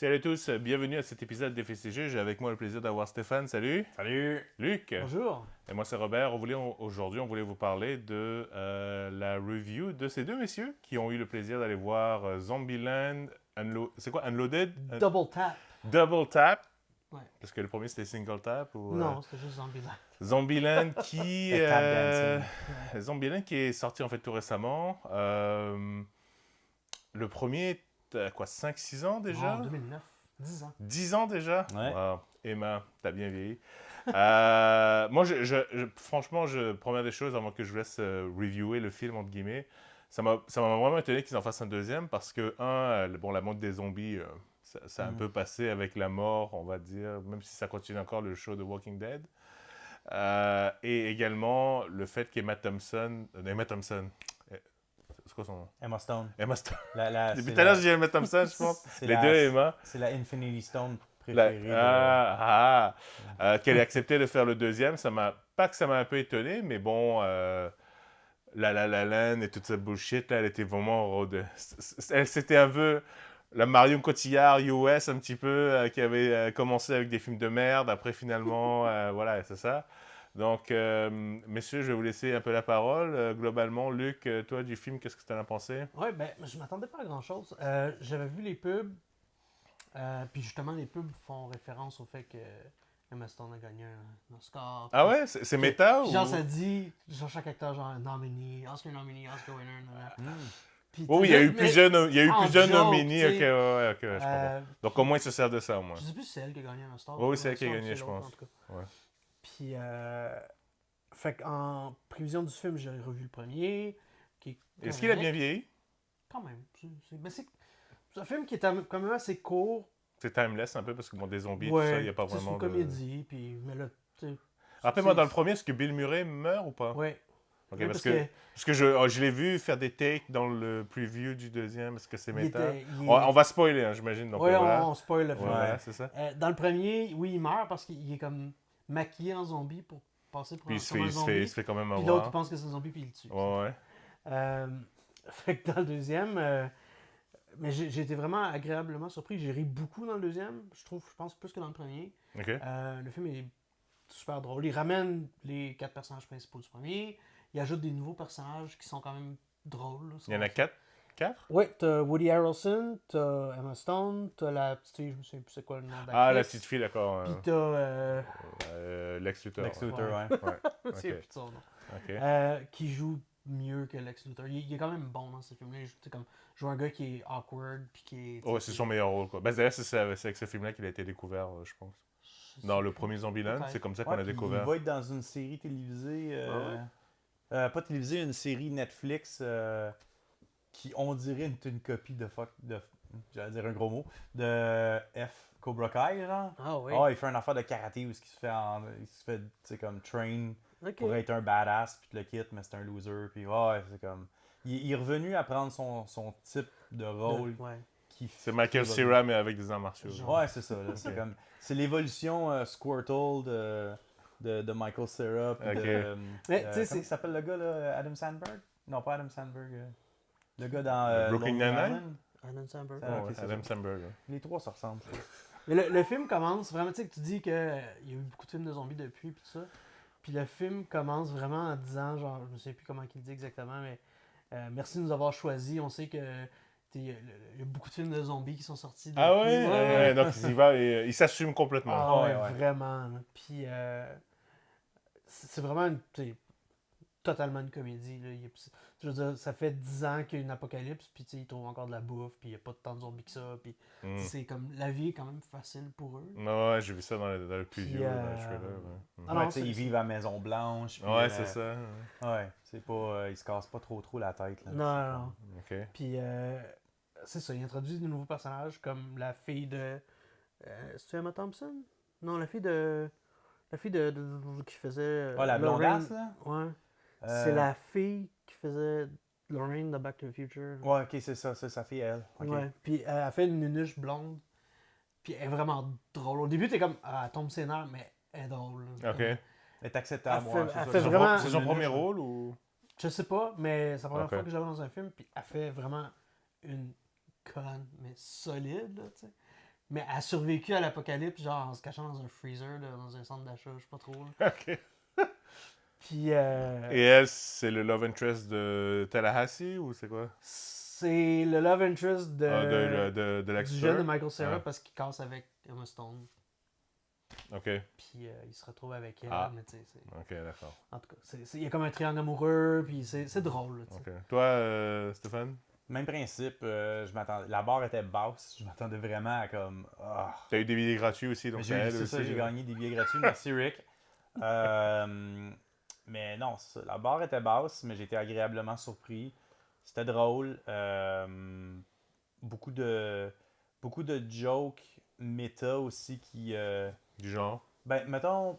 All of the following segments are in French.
Salut à tous, bienvenue à cet épisode d'FCG. J'ai avec moi le plaisir d'avoir Stéphane. Salut. Salut. Luc. Bonjour. Et moi c'est Robert. Aujourd'hui, on voulait vous parler de la review de ces deux messieurs qui ont eu le plaisir d'aller voir Zombieland. C'est quoi Unloaded? Double Tap. Double Tap. Ouais. Parce que le premier c'était Single Tap ou Non, c'était juste Zombieland. Zombieland qui Le tap dancing. Zombieland qui est sorti en fait tout récemment. Le premier, quoi, 5-6 ans déjà? En 2009. 10 ans. 10 ans déjà? Ouais. Wow. Emma, t'as bien vieilli. Moi, franchement, première des choses, avant que je vous laisse reviewer le film, entre guillemets, ça m'a vraiment étonné qu'ils en fassent un deuxième parce que, la mode des zombies, ça a un peu passé avec la mort, on va dire, même si ça continue encore le show de Walking Dead. Et également, le fait qu'Emma Thompson... c'est quoi son nom? Emma Stone. Emma Stone. Depuis C'est tout à l'heure, j'ai dit Emma Thompson, je pense. c'est Les la- deux Emma. C'est la Infinity Stone La- préférée. qu'elle ait accepté de faire le deuxième, pas que ça m'a un peu étonné, mais bon, la Land et toute cette bullshit, là, elle était vraiment... C'était un peu la Marion Cotillard US, un petit peu, qui avait commencé avec des films de merde, après finalement, voilà, c'est ça. Donc, messieurs, je vais vous laisser un peu la parole. Globalement, Luc, toi, du film, qu'est-ce que tu en as pensé? Ouais, ben, je m'attendais pas à grand-chose. J'avais vu les pubs, puis justement, les pubs font référence au fait que Emma Stone a gagné un Oscar. Ah ouais? C'est méta ou... Puis genre, ça dit, genre, chaque acteur, genre, nominee, Oscar nominee, Oscar winner, Puis, Oui, tu il y a sais, eu plusieurs en plusieurs joke, nominis. Ok, tu sais, ouais, je comprends. Donc, au moins, ils se servent de ça, au moins. Je sais plus si c'est elle qui a gagné un Oscar. Oui, c'est elle qui a ou gagné, c'est je l'autre, pense. en tout cas. Ouais. Puis, fait qu'en prévision du film, j'ai revu le premier. Qui est Est-ce qu'il a correct. bien vieilli? Quand même. C'est un film qui est quand même assez court. C'est timeless un peu parce que bon, des zombies, Ouais, tout ça, il n'y a pas c'est vraiment une de... comédie. Puis, mais là, tu sais, Rappelez-moi, dans le premier, est-ce que Bill Murray meurt ou pas? Ouais. Ok, Ouais, parce que je l'ai vu faire des takes dans le preview du deuxième. Est-ce que c'est méta? On va spoiler, hein, j'imagine. Donc, Ouais, voilà. on spoil le Ouais, film. voilà, c'est ça. Dans le premier, oui, il meurt parce qu'il est comme maquillé en zombie pour passer pour Puis comme un zombie. il se fait quand même Puis l'autre, il avoir. pense que c'est un zombie, puis il le tue. Ouais. Fait que dans le deuxième, mais j'ai été vraiment agréablement surpris. J'ai ri beaucoup dans le deuxième, je pense plus que dans le premier. Ok. Le film est super drôle. Il ramène les 4 personnages principaux du premier. Il ajoute des nouveaux personnages qui sont quand même drôles. Là, Il y en a 4? Oui, t'as Woody Harrelson, t'as Emma Stone, t'as la petite fille, je me souviens plus c'est quoi le nom d'actrice. Ah, la petite fille, d'accord. Puis t'as... Lex Luthor. Lex Luthor, Ouais. ouais. Ouais. c'est Ok. plus de son nom. Ok. Qui joue mieux que Lex Luthor. Il est quand même bon dans ces films-là. Je joue un gars qui est awkward, puis qui est... Ouais, c'est son meilleur rôle, quoi. Ben, d'ailleurs, c'est avec ce film-là qu'il a été découvert, je pense. Dans le premier Zombieland, Peut-être. c'est comme ça qu'on Ouais, a puis découvert. Il va être dans une série télévisée. Pas télévisée, une série Netflix qui, on dirait, est une copie j'allais dire un gros mot, de Cobra Kai, genre. Ah oui. Ah, il fait une affaire de karaté où il se fait, tu sais, comme train Ok. pour être un badass, puis le quitte, mais c'est un loser, puis ouais, c'est comme... Il est revenu à prendre son type de rôle Ouais. qui... C'est Michael qui va Cera, mais avec des arts martiaux. Genre. genre. Ouais, c'est ça. Là, c'est comme... C'est l'évolution Squirtle de Michael Cera. Puis Ok. Mais, tu sais, comment il s'appelle le gars, là? Adam Sandberg? Non, pas Adam Sandberg. Le gars dans Brooklyn Lonely Nine-Nine? Island. Adam Sandberg. Ah, ok, Ouais, c'est Adam ça. Sandberg. Ouais. Les trois se ressemblent. Mais le film commence vraiment, tu sais, que tu dis qu'il y a eu beaucoup de films de zombies depuis, puis tout ça. Puis le film commence vraiment en disant, genre, je ne sais plus comment il dit exactement, mais merci de nous avoir choisis. On sait que il y a beaucoup de films de zombies qui sont sortis. Ah depuis. ouais? Ouais, donc il y va et il s'assume complètement. Ah ouais, Ouais, ouais. vraiment. Là. Puis c'est vraiment totalement une comédie. Là. Je veux dire, ça fait 10 ans qu'il y a une apocalypse, puis ils trouvent encore de la bouffe, puis il n'y a pas tant de zombies que ça. Puis Mm. c'est comme, la vie est quand même facile pour eux. Ouais, j'ai vu ça dans le preview, Puis, dans le trailer. Ouais, Ah Ouais, non, tu sais, c'est- ils vivent à Maison Blanche. puis, Ouais, c'est ça. Ouais, c'est pas... ils se cassent pas trop la tête. Là. Non. Ok. Puis c'est ça, il introduit de nouveaux personnages comme la fille de. C'est-tu Emma Thompson? Non, la fille de. Qui faisait. Ah, la Lorraine. blondasse, là? Ouais. Euh, C'est la fille qui faisait Lorraine de Back to the Future. Ouais, ok, c'est ça, c'est sa fille, elle. Ok. Ouais. Puis elle a fait une nunuche blonde. Puis elle est vraiment drôle. Au début, t'es comme. Ah, elle tombe ses nerfs, mais elle est drôle. Ok. Elle est acceptable. Elle fait- ouais, c'est elle ça. fait C'est vraiment- son premier rôle ou... Je sais pas, mais c'est la première Ok. fois que je la vois dans un film. Puis elle fait vraiment une conne, mais solide, là, tu sais. mais elle a survécu à l'apocalypse, genre en se cachant dans un freezer, là, dans un centre d'achat, je sais pas trop. Là. Ok. Puis Et elle, c'est le love interest de Tallahassee ou c'est quoi? c'est le love interest De du l'acteur? jeune de Michael Cera Ah. parce qu'il casse avec Emma Stone. Ok, Puis il se retrouve avec elle, Ah. mais tu sais, ok, d'accord. en tout cas, il y a comme un triangle amoureux, puis c'est drôle, là, tu sais. Ok. Toi, Stéphane? Même principe, je m'attendais. La barre était basse, je m'attendais vraiment à comme. Ah. T'as eu des billets gratuits aussi, donc Mais c'est elle c'est ça, aussi. j'ai gagné des billets gratuits. Merci Rick. Mais non, c'est ça. La barre était basse, mais j'ai été agréablement surpris. C'était drôle. Beaucoup de jokes méta aussi qui. Du genre. Ben, mettons,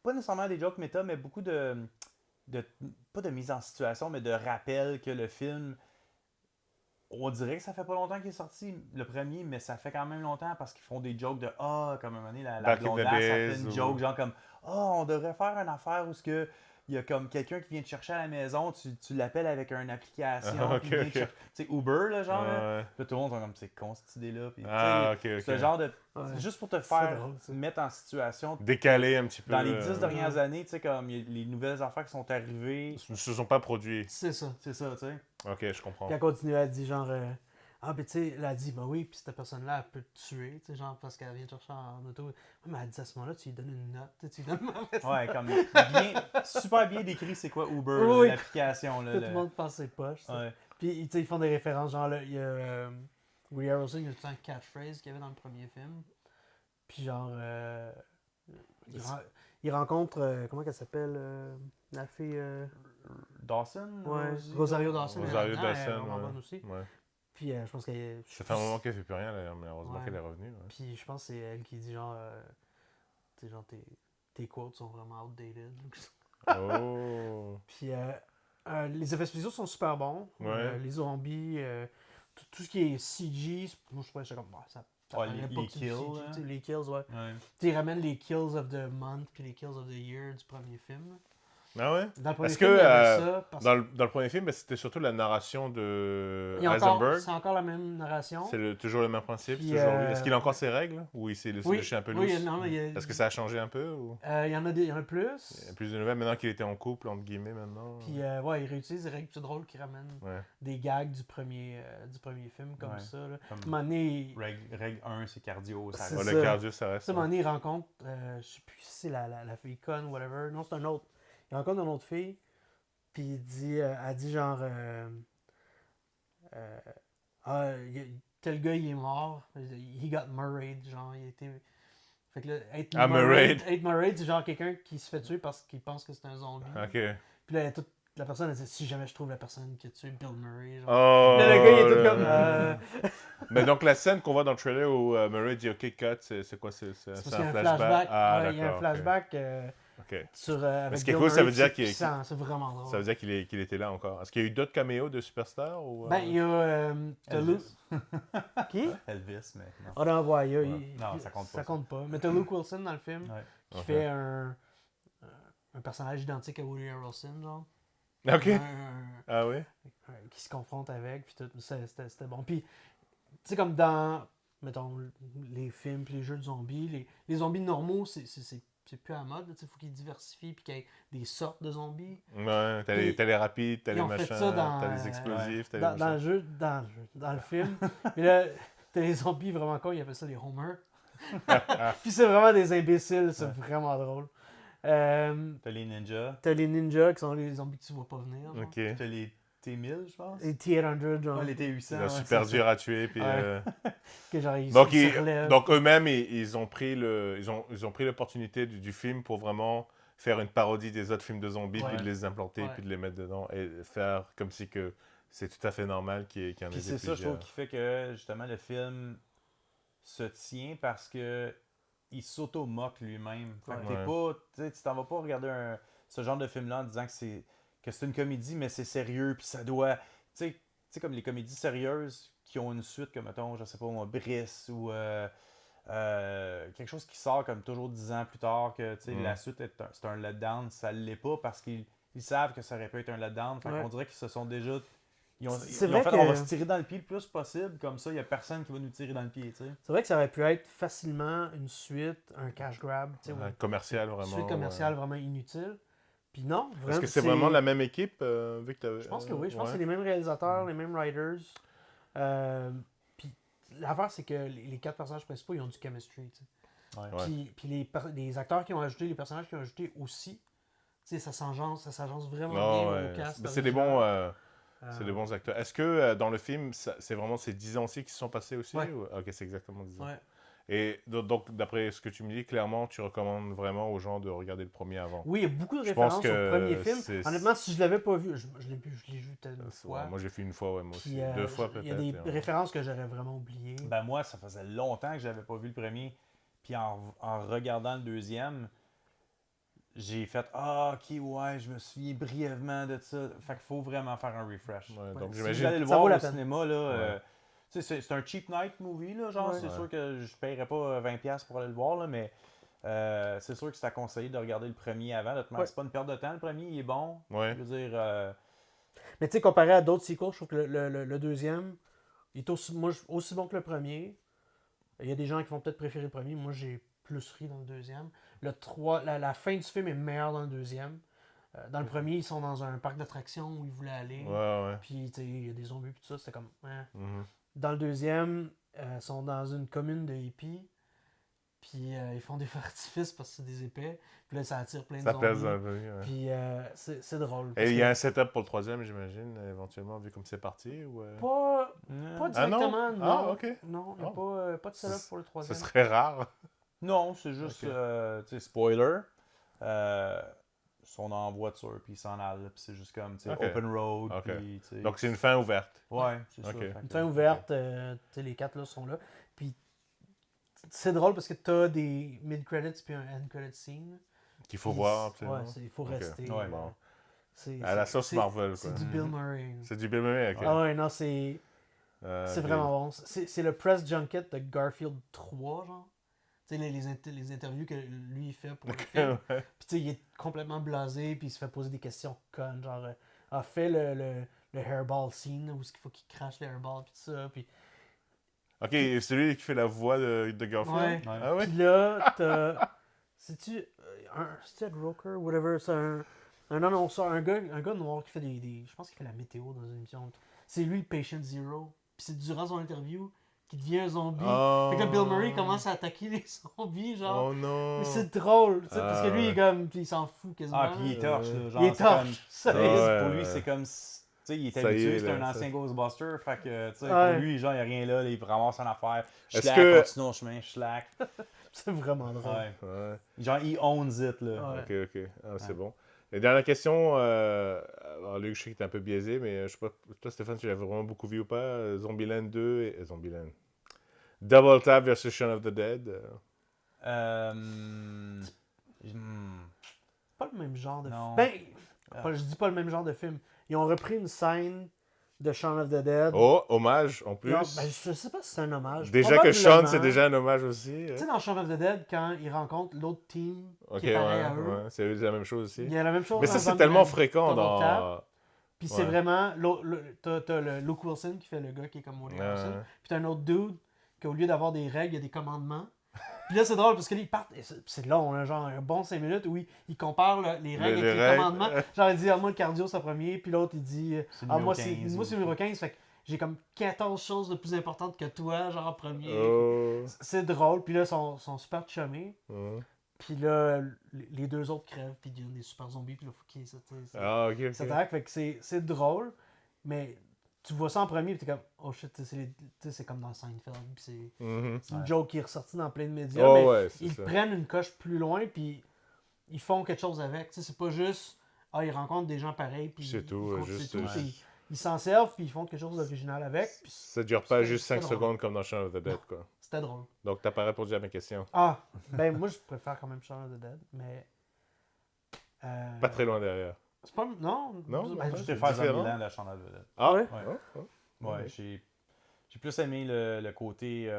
pas nécessairement des jokes méta, mais beaucoup pas de mise en situation, mais de rappel que le film. On dirait que ça fait pas longtemps qu'il est sorti, le premier, mais ça fait quand même longtemps parce qu'ils font des jokes de comme à un moment donné, la Back in the blondasse, ça fait days, une ou- joke, genre comme on devrait faire une affaire où il y a comme quelqu'un qui vient te chercher à la maison, tu l'appelles avec une application, Ah, puis il vient ok. te chercher. Tu sais, Uber, là, genre. Là. Ouais. Puis là, tout le monde est comme, c'est con cette idée-là. Puis, tu sais, Ah, ok, ce ok. genre de. Ouais. C'est juste pour te C'est faire drôle, ça. mettre en situation. Décalé un petit peu. Dans les 10 euh, dernières années, tu sais, comme il y a les nouvelles affaires qui sont arrivées. ne se sont pas produits. C'est ça. C'est ça, tu sais. Ok, je comprends. Puis elle continue, elle dit genre, ah, puis tu sais, elle a dit, bah oui, puis cette personne-là, elle peut te tuer, tu sais, genre, parce qu'elle vient te chercher en auto. Ouais, mais elle dit à ce moment-là, tu lui donnes une note, tu lui donnes une mauvaise note. Ouais, comme super bien décrit, c'est quoi Uber, Oui. l'application. Là, Tout le monde pense ses poches. ça. Ouais. Puis, tu sais, ils font des références, genre, là, il y a Woody Harrelson, il y a tout le temps un catchphrase qu'il y avait dans le premier film. Puis, genre, il rencontre, comment qu'elle s'appelle, la fille, Dawson ouais, aussi? Rosario Dawson. Rosario elle est là-dedans, elle est Dawson, vraiment ouais. bonne aussi. Ouais. Puis, je pense qu'elle. Ça fait un moment qu'elle fait plus rien, d'ailleurs, mais heureusement Ouais. qu'elle est revenue. Ouais. Puis je pense que c'est elle qui dit genre, tu sais, genre tes quotes sont vraiment outdated. Oh. Puis les effets spéciaux sont super bons. Ouais. Les zombies, tout ce qui est CG, moi je trouvais ça comme, bah, ça Ouais, paraît les pas que c'est du kills, CG, hein. tu sais, les kills, ouais. Ouais. Tu sais, ils ramènent les kills of the month puis les kills of the year du premier film. là. Ah ouais? Dans le premier Est-ce film, que, il y avait ça. Parce Dans le premier film, ben, c'était surtout la narration de il y a encore, Heisenberg. c'est encore la même narration. C'est toujours le même principe. Puis, toujours lui. Est-ce qu'il a encore ses règles? Ou il s'est laissé un peu oui, loose? non, mais Est-ce que ça a changé un peu? Ou... il y en a il y en a plus. Il y a plus de nouvelles maintenant qu'il était en couple, entre guillemets, maintenant. Puis ouais, ils réutilisent des règles plus drôles qui ramènent Ouais. des gags du premier film comme Ouais. ça. Là. Comme À un moment donné, règle 1, c'est cardio. Ça C'est Ouais, reste- le ça. cardio, ça à reste. un moment donné, ils rencontrent, je sais plus si c'est la fille conne ou whatever. Non, c'est un autre. Il rencontre une autre fille, puis elle dit genre, tel gars il est mort, he got married, genre il était. Fait que là, Ah, married. être married, c'est genre quelqu'un qui se fait tuer parce qu'il pense que c'est un zombie. Ok. Puis là, la personne, elle dit si jamais je trouve la personne qui a tué Bill Murray. Genre. Oh, Là, le gars, il est tout là, comme. là. Mais donc, la scène qu'on voit dans le trailer où Murray dit OK, cut, c'est quoi? C'est C'est parce un qu'il y a un flashback? flashback. Ah, ouais, il y a un d'accord. flashback Ok. sur. Mais Avec ce qui est Bill cool, ça Murray, veut dire c'est qu'il- puissant, c'est vraiment drôle. Ça veut dire qu'il était là encore. Est-ce qu'il y a eu d'autres caméos de superstars? Ou, Ben, il y a. t'as Luke. Elvis. Qui Elvis, mais non. On en voit, Ouais. Non, ça compte pas, Ça ça. compte pas. Mais t'as Luke Wilson dans le film Ouais. qui Ok. fait un personnage identique à Woody Harrelson, genre. OK. Un- Ah oui? qui se confronte avec, puis tout. C'était bon. Puis, tu sais, comme dans, mettons, les films puis les jeux de zombies, les zombies normaux, c'est plus à la mode. Il faut qu'ils diversifient puis qu'il y ait des sortes de zombies. Ouais, Puis, t'as les rapides, t'as ils les ont fait machins, ça dans, t'as les explosifs, t'as les dans le machins. jeu, dans le film. Mais là, t'as les zombies vraiment cons, ils appellent ça les homers. Puis c'est vraiment des imbéciles, c'est vraiment drôle. T'as les ninjas. T'as les ninjas qui sont les zombies que tu vois pas venir. genre. OK. T'as les T1000, je pense. Les T-800, genre. Ouais, les T800. C'est ouais, super c'est dur à tuer. Puis, Ouais. Que genre, ils Donc, se relèvent. donc eux-mêmes, ils ont pris l'opportunité du film pour vraiment faire une parodie des autres films de zombies, Ouais. puis de les implanter, Ouais. puis de les mettre dedans, et faire comme si que c'est tout à fait normal qu'il y en ait Puis des c'est ça, je plusieurs. trouve, qui fait que justement le film se tient parce que il s'auto-moque lui-même. Fait que Ouais. t'es pas, tu sais, tu t'en vas pas regarder ce genre de film-là en disant que c'est une comédie, mais c'est sérieux, puis ça doit. Tu sais, comme les comédies sérieuses qui ont une suite, comme mettons, je sais pas moi, Brice ou quelque chose qui sort comme toujours 10 ans plus tard, que tu sais, la suite c'est un letdown, ça l'est pas parce qu'ils savent que ça aurait pu être un letdown. Fait Ouais. qu'on dirait qu'ils se sont déjà Ils ont C'est fait, vrai on va que- se tirer dans le pied le plus possible, comme ça, il n'y a personne qui va nous tirer dans le pied, tu sais. C'est vrai que ça aurait pu être facilement une suite, un cash grab, tu sais, ou Commercial, une vraiment. suite commerciale vraiment inutile. Puis non, Est-ce vraiment. que c'est vraiment la même équipe, vu que Je pense que oui, je pense que ouais. c'est les mêmes réalisateurs, les mêmes writers. Puis l'affaire, c'est que les 4 personnages principaux, ils ont du chemistry, tu sais. Ouais. Ouais. Puis les acteurs qui ont ajouté, les personnages qui ont ajouté aussi, tu sais, ça s'agence vraiment Non, bien ouais. au cast. Mais c'est des original. bons. C'est des bons acteurs. Est-ce que dans le film, c'est vraiment ces 10 ans aussi qui se sont passés aussi Ouais. Ok, c'est exactement 10 ans. Ouais. Et donc, d'après ce que tu me dis, clairement, tu recommandes vraiment aux gens de regarder le premier avant. Oui, il y a beaucoup de Je pense références que au premier film. c'est- Honnêtement, si je l'avais pas vu, je l'ai vu peut-être une Ouais, fois. moi, j'ai fait une fois, ouais, moi Puis, aussi. 2 fois peut-être. il y a des et, références que j'aurais vraiment oubliées. Ben moi, ça faisait longtemps que j'avais pas vu le premier. Puis en regardant le deuxième, j'ai fait ah ok ouais, je me souviens brièvement de ça. Fait qu'il faut vraiment faire un refresh. Ouais, donc, Si Si j'imagine. vous allez le Ça voir vaut la au peine. cinéma là, Ouais. tu sais, c'est un cheap night movie là, genre Ouais. c'est Ouais. sûr que je paierais pas 20$ pour aller le voir là, mais c'est sûr que c'est à conseiller de regarder le premier avant. Honnêtement, Ouais. c'est pas une perte de temps. Le premier, il est bon. Ouais. Je veux dire, Mais tu sais, comparé à d'autres sequels, je trouve que le deuxième il est aussi bon que le premier. Il y a des gens qui vont peut-être préférer le premier. Moi, j'ai plus ri dans le deuxième. La fin du film est meilleure dans le deuxième. Dans le premier, ils sont dans un parc d'attractions où ils voulaient aller. Ouais, ouais. Puis, tu sais, il y a des zombies et tout ça. C'était comme... hein. Mhm. Dans le deuxième, ils sont dans une commune de hippies. Puis, ils font des feux d'artifice parce que c'est des épais. Puis là, ça attire plein de Ça zombies. pèse un peu. Ouais. Puis, c'est drôle. Et parce il y que a un setup pour le troisième, j'imagine, éventuellement, vu comme c'est parti ou, Pas non. directement, non. Ah, ok. Non, il n'y a Oh. pas de setup pour le Ce troisième. serait rare. Non, c'est juste, Ok. tu sais, spoiler. Ils sont en voiture, puis ils s'en allent, puis c'est juste comme, tu sais, Ok. open road, Ok. puis, tu sais... Donc, c'est une fin ouverte. Ouais, c'est ça. Ok. fait Une que- fin ouverte, tu sais, les 4 là sont là. Puis c'est drôle parce que tu as des mid-credits puis un end-credit scene. Qu'il faut Puis voir, absolument. Ouais, il faut Ok. rester. Ouais, bon. C'est- À la c'est- sauce c'est- Marvel, quoi. C'est du Bill Murray. C'est du Bill Murray, ok. Ah ouais, non, c'est Ok. vraiment bon. C'est le press junket de Garfield 3, genre. Tu sais, les interviews que lui il fait pour le film. Ouais. Puis tu sais, il est complètement blasé, puis il se fait poser des questions connes, genre, fait le hairball scene, où il faut qu'il crache le hairball, puis tout ça. Puis Ok, et celui qui fait la voix de Garfield? Ouais. Ah ouais? Puis là, t'as. C'est-tu. C'est-tu Ed Roker, whatever, c'est un annonceur, un gars noir qui fait je pense qu'il fait la météo dans une émission. C'est lui, Patient Zero. Puis c'est durant son interview qu'il devient un zombie. Oh. Fait que là, Bill Murray commence à attaquer les zombies, genre. Oh non! Mais c'est drôle, tu sais, parce que Ah, lui, il est ouais. comme. Puis il s'en fout quasiment. Ah, puis il est torche, là, genre, Il est c'est torche, comme- ça Ah, est. ouais. Pour lui, c'est comme... Tu sais, il est Ça y habitué, est, c'est là, un ça- ancien Ghostbuster, fait que, tu sais, Ouais. pour lui, genre, il n'y a rien là, il ramasse son affaire. Est-ce Schlack, que- continue au chemin, schlack. C'est vraiment drôle. Ouais. Ouais. Genre, il owns it, là. Ouais. Ok, ok. Ah, c'est Ouais. bon. Et dernière question, alors Luc, je sais que t'es un peu biaisé, mais je sais pas, toi Stéphane, tu l'avais vraiment beaucoup vu ou pas? Zombieland 2 et Zombieland. Double Tap versus Shaun of the Dead. Pas le même genre de Non. film. Ben, Ah. je dis pas le même genre de film. Ils ont repris une scène de Shaun of the Dead. Oh, hommage en plus. Ils ont- ben, je sais pas si c'est un hommage. Déjà que Shaun, Probablement. c'est déjà un hommage aussi. hein. Tu sais, dans Shaun of the Dead, quand ils rencontrent l'autre team Ok, qui est pareil à ouais, eux, ouais, c'est la même chose aussi. il y a la même chose. Mais dans ça, c'est Zombieland, tellement fréquent Double dans. Tap. Puis c'est Ouais. vraiment. T'as le Luke Wilson qui fait le gars qui est comme Woody Harrelson. Ouais. Puis t'as un autre dude qu'au lieu d'avoir des règles, il y a des commandements. Puis là, c'est drôle parce que là, ils partent. Et c'est long, là, genre un bon 5 minutes où ils comparent là, les règles Les avec les règles. commandements. Genre, il dit, ah, moi, le cardio, c'est le premier. Puis l'autre, il dit, C'est ah, numéro moi, 15, c'est ou- numéro 15. Fait que j'ai comme 14 choses de plus importantes que toi, genre, premier. Oh. C'est drôle. Puis là, ils sont super chummés. Ouais. Puis là, les deux autres crèvent. Puis il y a des super zombies. Puis là, faut qu'ils Ah, ok, ok. s'attaquent. Fait que c'est drôle. Mais tu vois ça en premier. Puis t'es comme, oh shit, tu sais, c'est comme dans Seinfeld. Puis Mhm. c'est une Ouais. joke qui est ressortie dans plein de médias. Oh, mais ouais, c'est ils ça. prennent une coche plus loin. Puis ils font quelque chose avec. Tu sais, c'est pas juste, ah, ils rencontrent des gens pareils. Puis C'est tout, ils comptent- juste- c'est tout. ouais. C'est- ils s'en servent. Puis ils font quelque chose d'original avec. Puis Ça dure pas C'était- juste 5 c'était drôle. secondes comme dans Shaun of the Dead, quoi. c'était drôle. Donc, t'as pas répondu à mes questions. Ah, ben moi, je préfère quand même Shaun of the Dead. Mais. Pas très loin derrière. C'est pas. Non, Non, ben, Je je- préfère différent. Zombieland à Shaun of the Dead. Ah, ouais? Ouais. Oh, oh. Ouais, Ouais. j'ai plus aimé le côté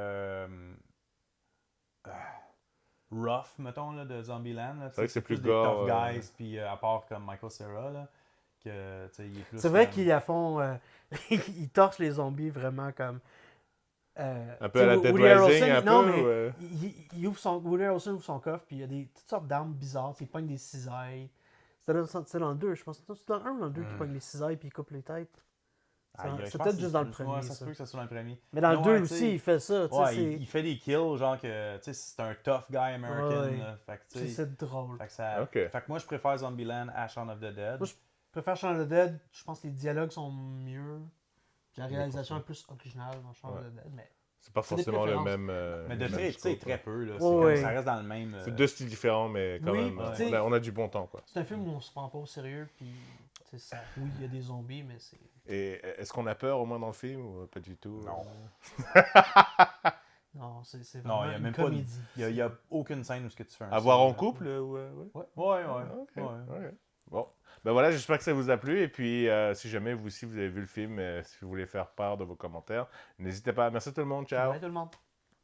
rough, mettons, là, de Zombieland. là. C'est vrai que c'est plus des gore, tough guys, puis à part comme Michael Cera, là. que, tu sais, il est plus... C'est vrai comme- qu'ils à fond. Ils torchent les zombies vraiment comme. Un peu à la tu sais, Dead Woody Rising, Harrelson, un non, peu, mais ou, il ouvre Woody Harrelson ouvre son coffre, puis il y a toutes sortes d'armes bizarres. Il pogne des cisailles. C'était dans le 2, je pense. C'est dans le 1 ou dans le 2 qu'il pogne les cisailles puis il coupe les têtes. Aïe, je C'est pense peut-être que juste dans le premier. Ouais, ça se ça. peut que ça soit dans le premier. Mais dans le Mais 2 ouais, tu aussi, sais, il fait ça. tu sais, Ouais, c'est- il fait des kills, genre que, tu sais, c'est un tough guy American. Ouais. Là. Fait que, tu sais, c'est drôle. fait que ça... Ok. Fait que moi, je préfère Zombieland à Shaun of the Dead. Moi, je préfère Shaun of the Dead. Je pense que les dialogues sont mieux. Puis la réalisation est plus originale dans Shaun of the Dead. Mais c'est pas c'est des forcément le préférences. même. Mais de le même fait, tu sais, scope, très peu. Là. C'est Ouais, comme, ouais. ça reste dans le même... C'est deux styles différents, mais quand Oui, même, puis tu sais- on a du bon temps, quoi. c'est un film où on se prend pas au sérieux. Puis, tu sais, ça, oui, il y a des zombies, mais c'est. Et est-ce qu'on a peur au moins dans le film ou pas du tout? Non. Non, c'est Non, vraiment il y a une même pas... comédie. Il y a aucune scène où ce que tu fais un À voir en scene, couple? Ouais. Ouais, ouais. Ok, ouais. ok. Bon. Ben voilà, j'espère que ça vous a plu. Et puis, si jamais vous aussi vous avez vu le film, si vous voulez faire part de vos commentaires, n'hésitez pas. Merci tout le monde. Ciao. Bye tout le monde.